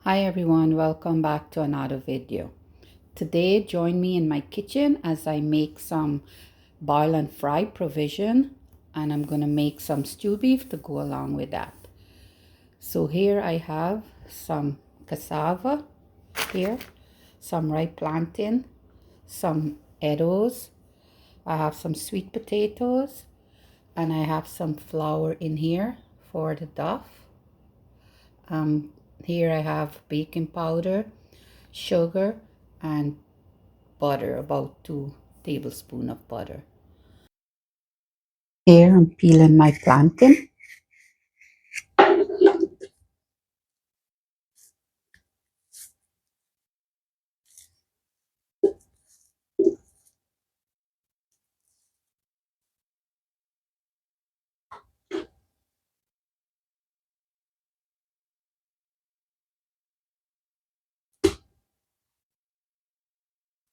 Hi everyone, welcome back to another video. Today join me in my kitchen as I make some boil and fry provision, and I'm going to make some stew beef to go along with that. So here I have some cassava here, some ripe plantain, some eddos, I have some sweet potatoes, and I have some flour in here for the duff. Here I have baking powder, sugar, and butter, about 2 tablespoons of butter. Here I'm peeling my plantain.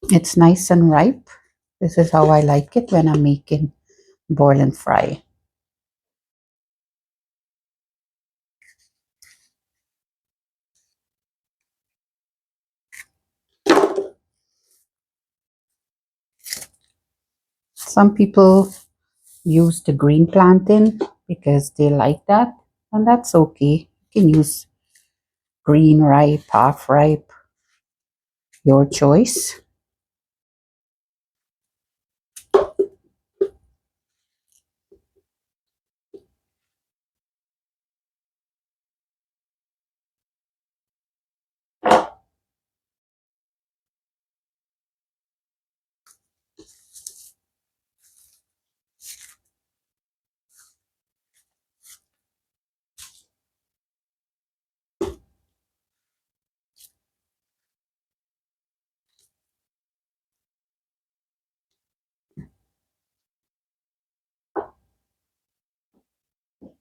It's nice and ripe. This is how I like it when I'm making boil and fry. Some people use the green plantain because they like that, and that's okay. You can use green, ripe, half ripe, your choice.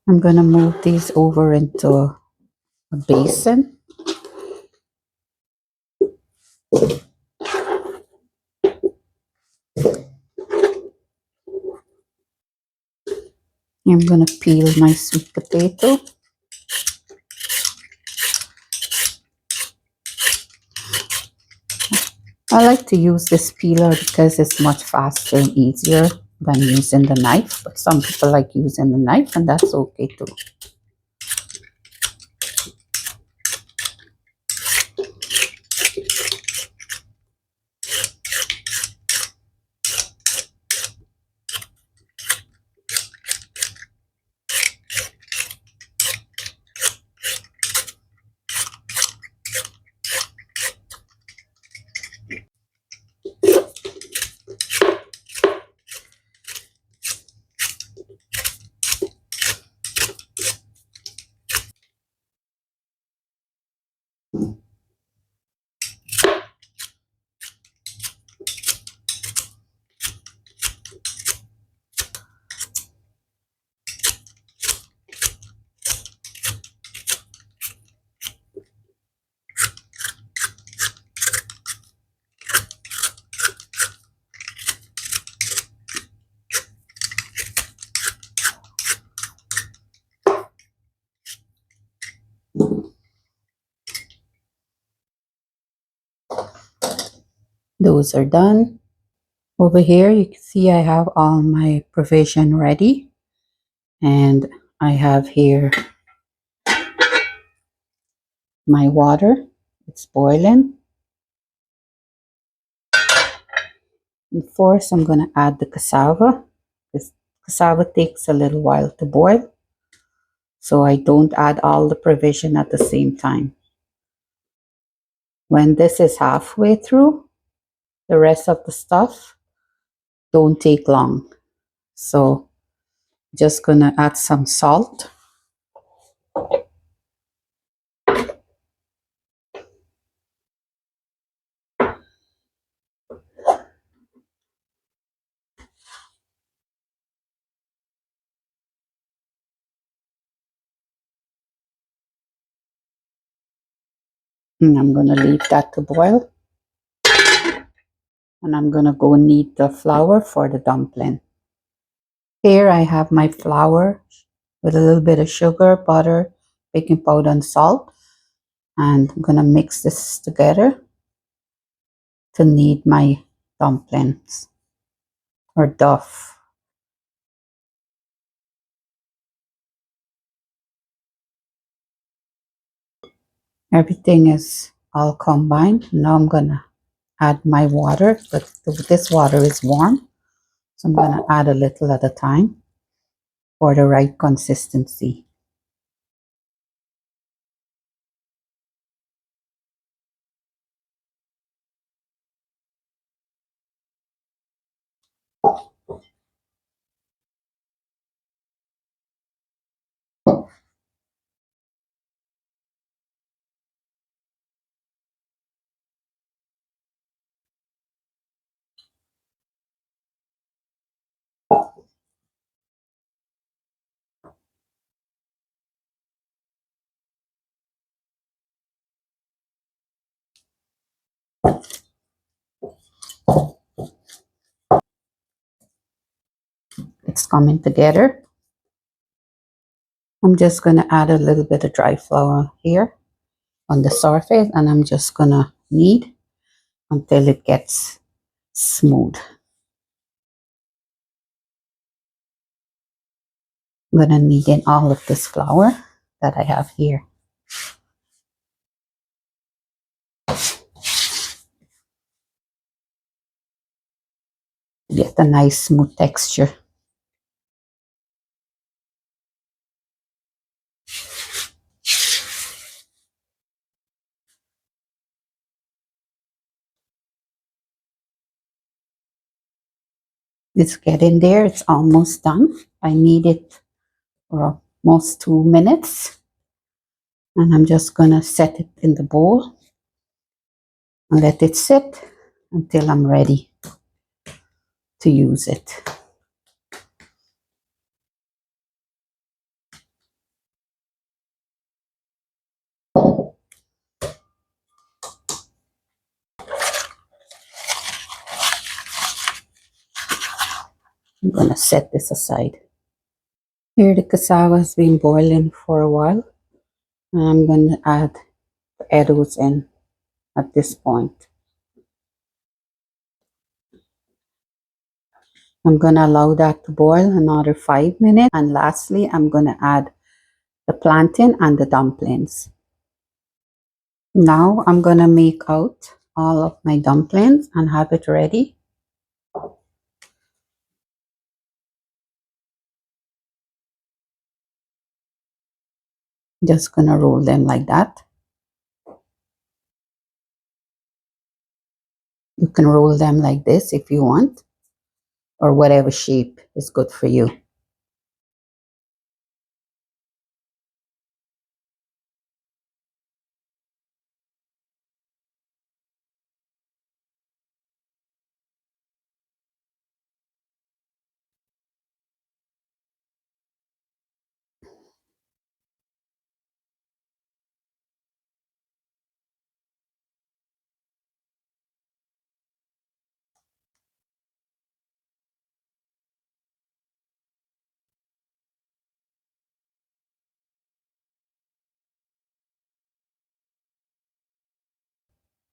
I'm gonna move these over into a basin. I'm gonna peel my sweet potato. I like to use this peeler because it's much faster and easier than using the knife, but some people like using the knife, and that's okay too. Those are done. Over here, you can see I have all my provision ready, and I have here my water. It's boiling. And first, I'm going to add the cassava. This cassava takes a little while to boil, so I don't add all the provision at the same time. When this is halfway through, the rest of the stuff don't take long. So just gonna add some salt. And I'm gonna leave that to boil. And I'm gonna go knead the flour for the dumpling. Here I have my flour with a little bit of sugar, butter, baking powder, and salt. And I'm gonna mix this together to knead my dumplings or duff. Everything is all combined. Now I'm gonna add my water, but this water is warm, so I'm gonna add a little at a time for the right consistency. It's coming together. I'm just gonna add a little bit of dry flour here on the surface, and I'm just gonna knead until it gets smooth. I'm gonna knead in all of this flour that I have here. Get a nice smooth texture. It's getting there. It's almost done. I knead it for almost 2 minutes. And I'm just gonna set it in the bowl and let it sit until I'm ready to use it. I'm gonna set this aside. Here the cassava has been boiling for a while. And I'm gonna add the edibles in at this point. I'm gonna allow that to boil another 5 minutes. And lastly, I'm gonna add the plantain and the dumplings. Now I'm gonna make out all of my dumplings and have it ready. Just gonna roll them like that. You can roll them like this if you want, or whatever shape is good for you.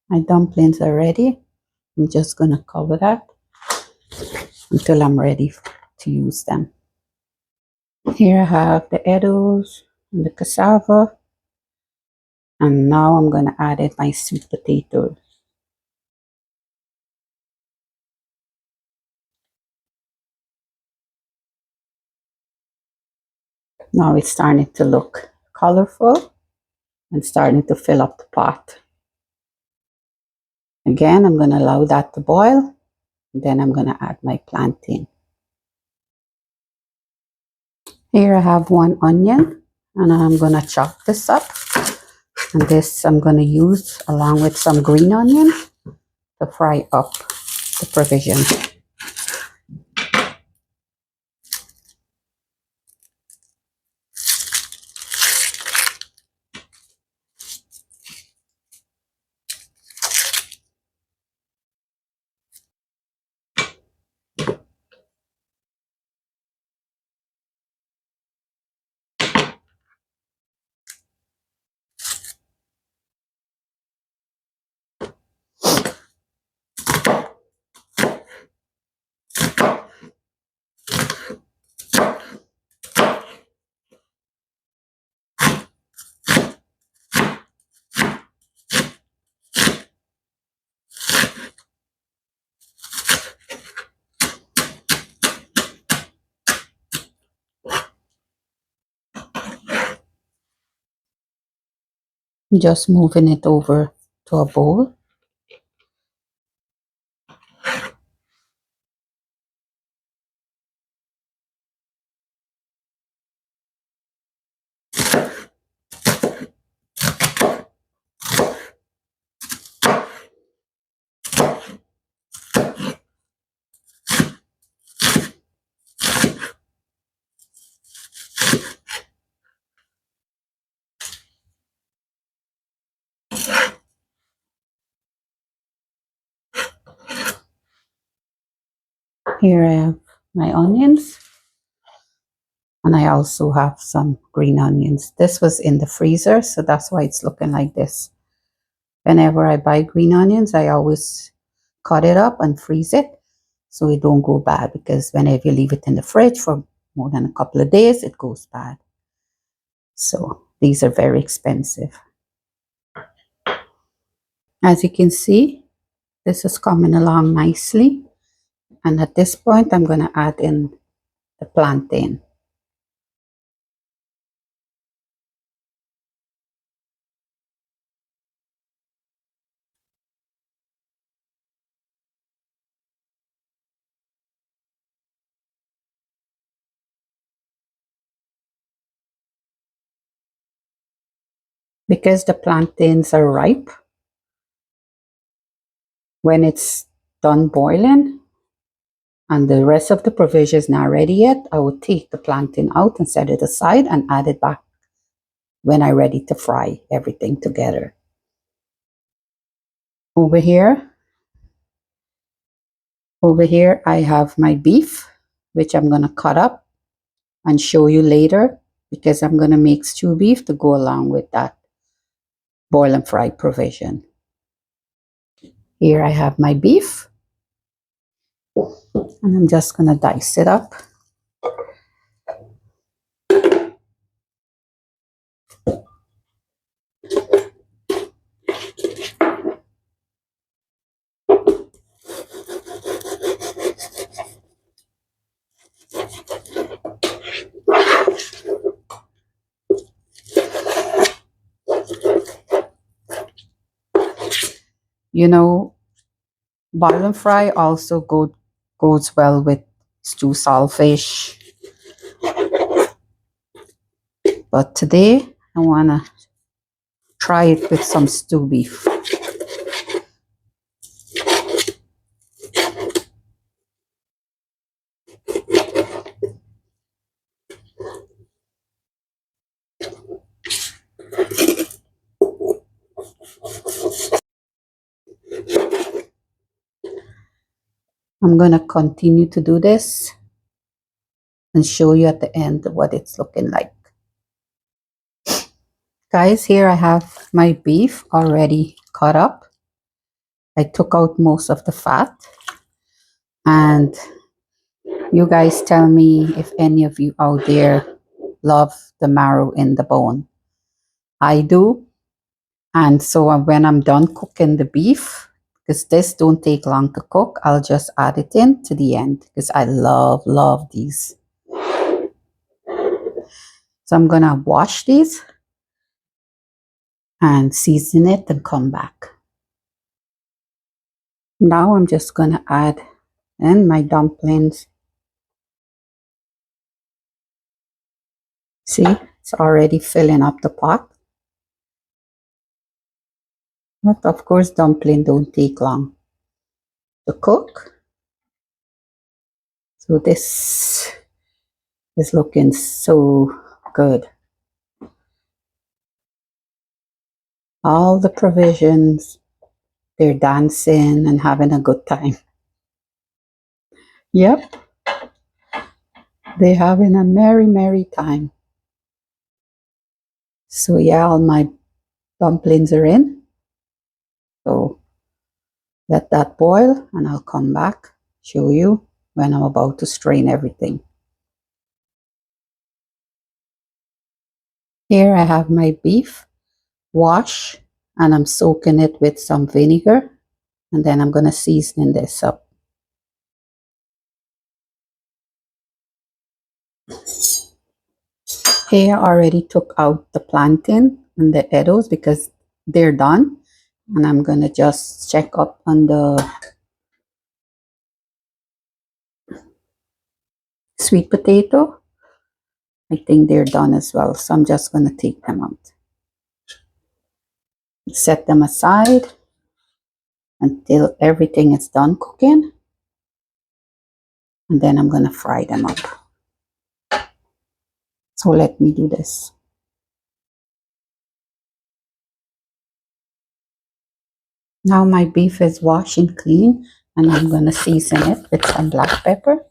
My dumplings are ready. I'm just gonna cover that until I'm ready to use them. Here I have the edibles and the cassava. And now I'm gonna add in my sweet potato. Now it's starting to look colorful and starting to fill up the pot. Again, I'm gonna allow that to boil. Then I'm gonna add my plantain. Here I have 1 onion, and I'm gonna chop this up. And this I'm gonna use along with some green onion to fry up the provision. Just moving it over to a bowl. Here I have my onions, and I also have some green onions. This was in the freezer, so that's why it's looking like this. Whenever I buy green onions, I always cut it up and freeze it so it don't go bad, because whenever you leave it in the fridge for more than a couple of days, it goes bad. So these are very expensive. As you can see, this is coming along nicely. And at this point, I'm going to add in the plantain. Because the plantains are ripe, when it's done boiling and the rest of the provision is not ready yet, I will take the plantain out and set it aside and add it back when I'm ready to fry everything together. Over here, I have my beef, which I'm going to cut up and show you later, because I'm going to make stew beef to go along with that boil and fry provision. Here I have my beef, and I'm just going to dice it up. You know, boil and fry also goes well with stew saltfish. But today, I want to try it with some stew beef. I'm going to continue to do this and show you at the end what it's looking like. Guys, here I have my beef already cut up. I took out most of the fat. And you guys tell me if any of you out there love the marrow in the bone. I do. And so when I'm done cooking the beef, because this don't take long to cook, I'll just add it in to the end, because I love these. So I'm going to wash these and season it and come back. Now I'm just going to add in my dumplings. See, it's already filling up the pot. But of course, dumpling don't take long to cook. So this is looking so good. All the provisions, they're dancing and having a good time. Yep, they're having a merry time. So yeah, all my dumplings are in. So let that boil and I'll come back, show you when I'm about to strain everything. Here I have my beef wash, and I'm soaking it with some vinegar, and then I'm going to season this up. Here I already took out the plantain and the eddos, because they're done. And I'm gonna just check up on the sweet potato. I think they're done as well, so I'm just gonna take them out. Set them aside until everything is done cooking. And then I'm gonna fry them up. So let me do this. Now my beef is washed and clean, and I'm gonna season it with some black pepper.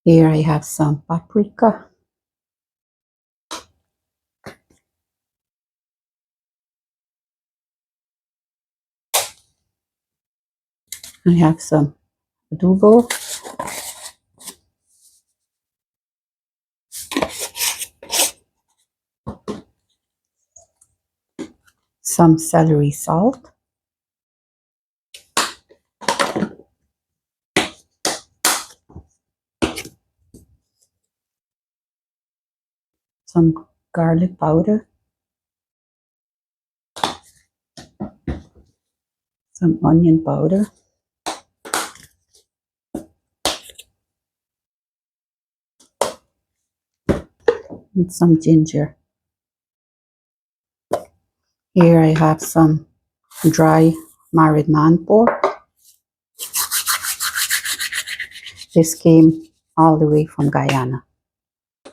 Here I have some paprika. I have some adobo. Some celery salt. Some garlic powder. Some onion powder. And some ginger. Here I have some dry married man pork. This came all the way from Guyana.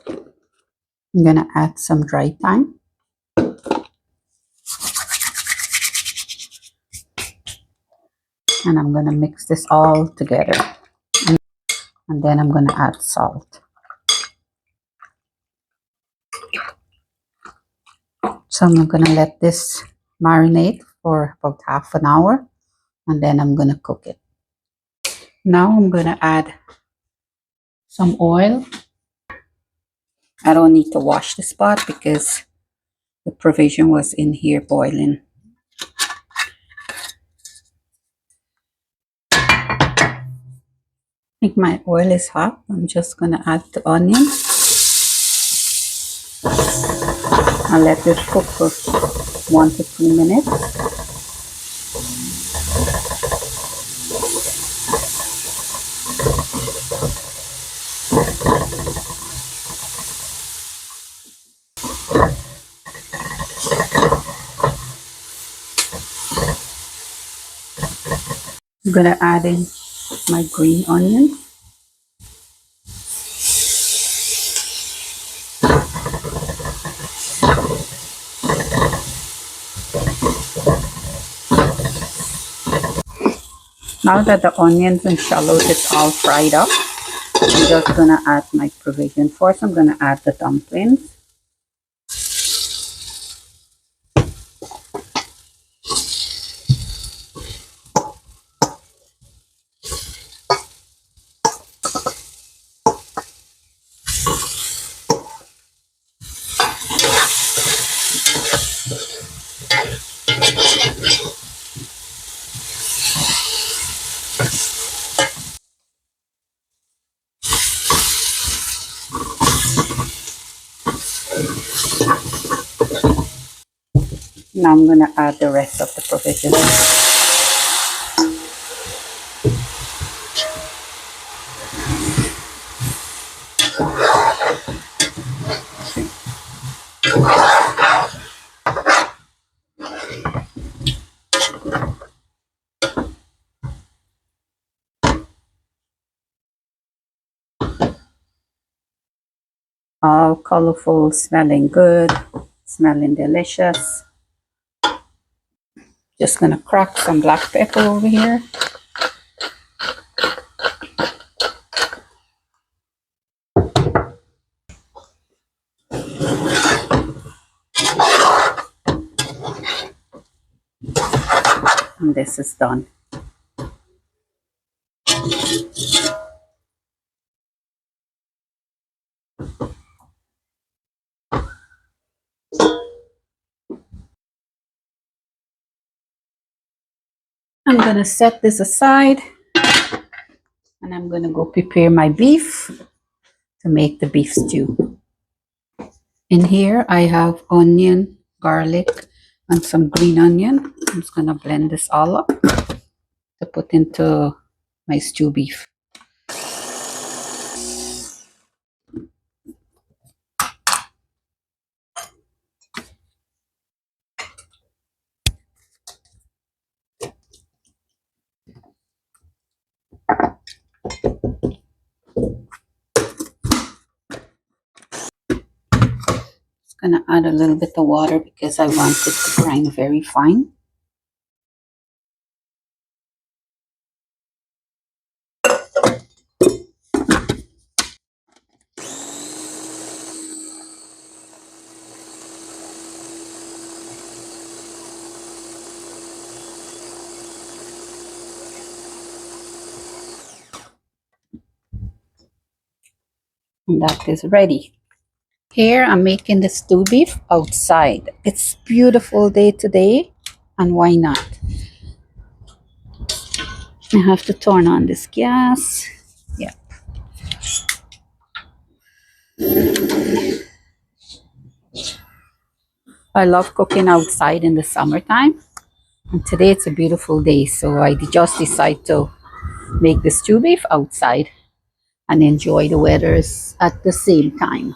I'm gonna add some dry thyme. And I'm gonna mix this all together. And then I'm gonna add salt. So I'm gonna let this marinate for about half an hour, and then I'm gonna cook it. Now I'm gonna add some oil. I don't need to wash this pot because the provision was in here boiling. I think my oil is hot. I'm just gonna add the onion. I'll let this cook for 1 to 2 minutes. I'm gonna add in my green onion. Now that the onions and shallots is all fried up, I'm just gonna add my provision. First, I'm gonna add the dumplings. Now I'm gonna add the rest of the provision. All colorful, smelling good, smelling delicious. Just gonna crack some black pepper over here. And this is done. I'm gonna set this aside And I'm going to go prepare my beef to make the beef stew. In here, I have onion, garlic, and some green onion. I'm just going to blend this all up to put into my stew beef. Just going to add a little bit of water because I want it to grind very fine. And that is ready. Here I'm making the stew beef outside. It's beautiful day today, and why not? I have to turn on this gas. Yeah. I love cooking outside in the summertime. And today it's a beautiful day, so I just decided to make the stew beef outside and enjoy the weathers at the same time.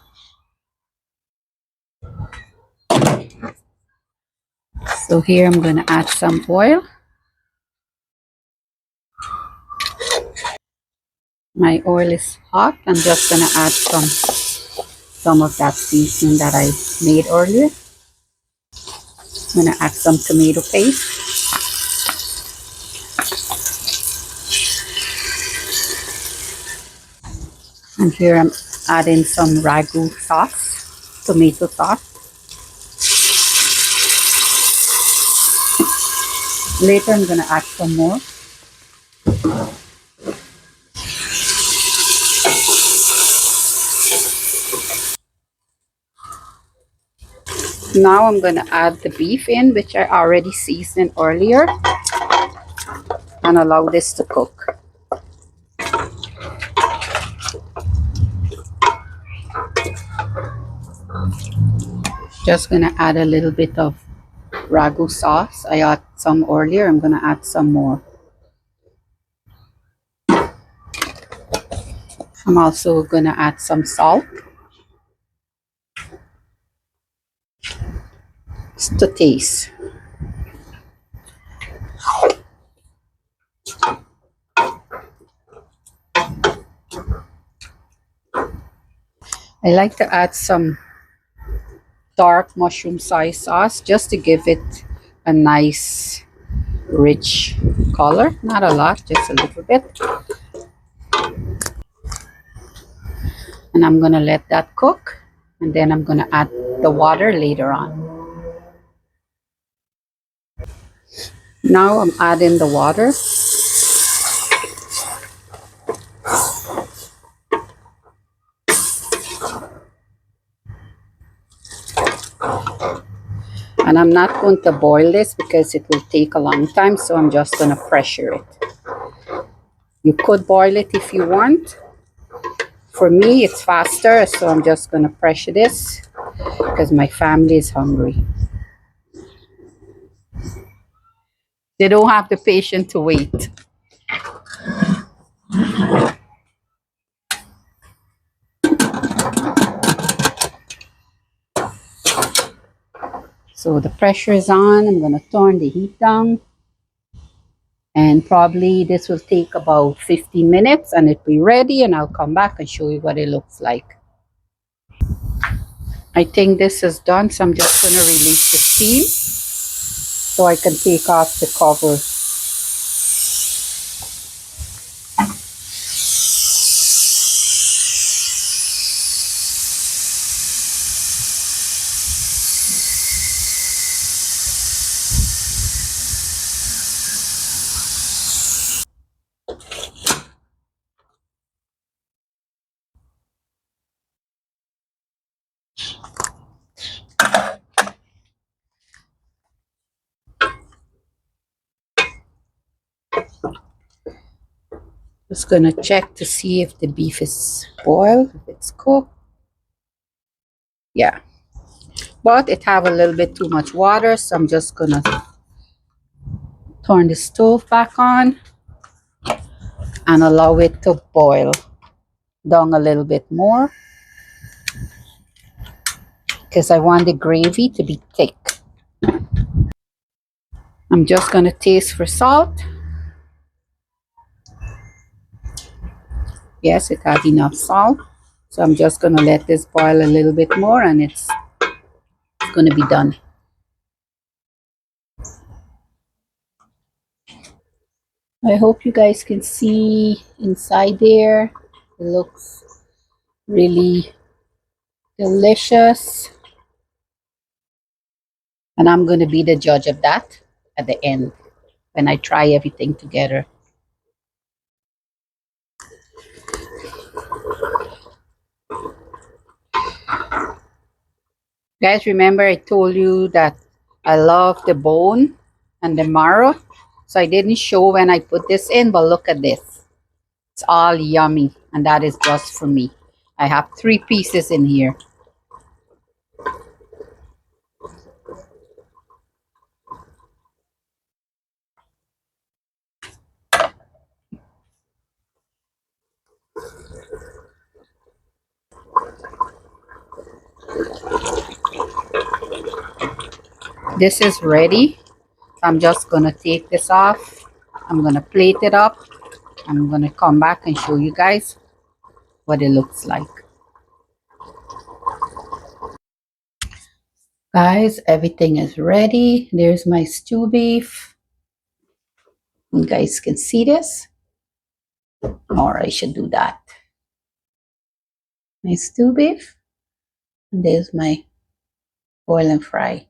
So here I'm going to add some oil. My oil is hot. I'm just going to add some of that seasoning that I made earlier. I'm going to add some tomato paste. And here I'm adding some ragu sauce, tomato sauce. Later I'm going to add some more. Now I'm going to add the beef in, which I already seasoned earlier, and allow this to cook. Just going to add a little bit of ragu sauce. I added some earlier. I'm going to add some more. I'm also going to add some salt to taste. I like to add some dark mushroom soy sauce just to give it a nice rich color. Not a lot, just a little bit. And I'm going to let that cook, and then I'm going to add the water later on. Now I'm adding the water. And I'm not going to boil this because it will take a long time, so I'm just going to pressure it. You could boil it if you want. For me, it's faster, so I'm just going to pressure this because my family is hungry. They don't have the patience to wait. So the pressure is on. I'm going to turn the heat down. And probably this will take about 15 minutes and it'll be ready, and I'll come back and show you what it looks like. I think this is done, so I'm just going to release the steam so I can take off the cover. Just gonna check to see if the beef is boiled, if it's cooked. Yeah, but it have a little bit too much water, so I'm just gonna turn the stove back on and allow it to boil down a little bit more because I want the gravy to be thick. I'm just gonna taste for salt. Yes, it has enough salt. So I'm just gonna let this boil a little bit more and it's gonna be done. I hope you guys can see inside there. It looks really delicious. And I'm going to be the judge of that at the end when I try everything together. Guys, remember I told you that I love the bone and the marrow. So I didn't show when I put this in, but look at this. It's all yummy, and that is just for me. I have 3 pieces in here. This is ready. I'm just gonna take this off. I'm gonna plate it up. I'm gonna come back and show you guys what it looks like. Guys, everything is ready. There's my stew beef. You guys can see this. Or I should do that. My stew beef. And there's my boil and fry.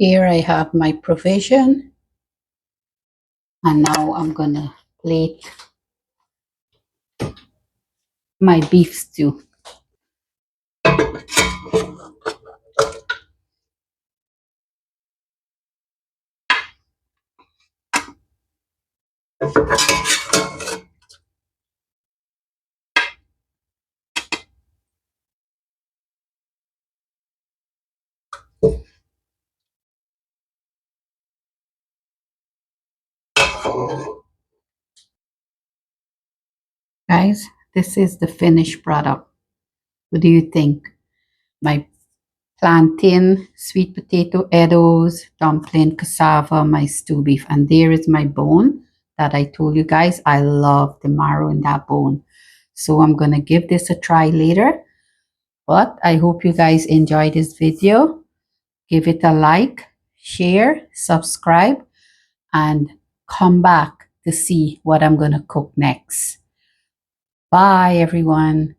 Here I have my provision. And now I'm gonna plate my beef stew. Guys, this is the finished product. What do you think? My plantain, sweet potato, Edos, dumpling, cassava, my stew beef. And there is my bone that I told you guys. I love the marrow in that bone. So I'm going to give this a try later. But I hope you guys enjoyed this video. Give it a like, share, subscribe, and come back to see what I'm going to cook next. Bye, everyone.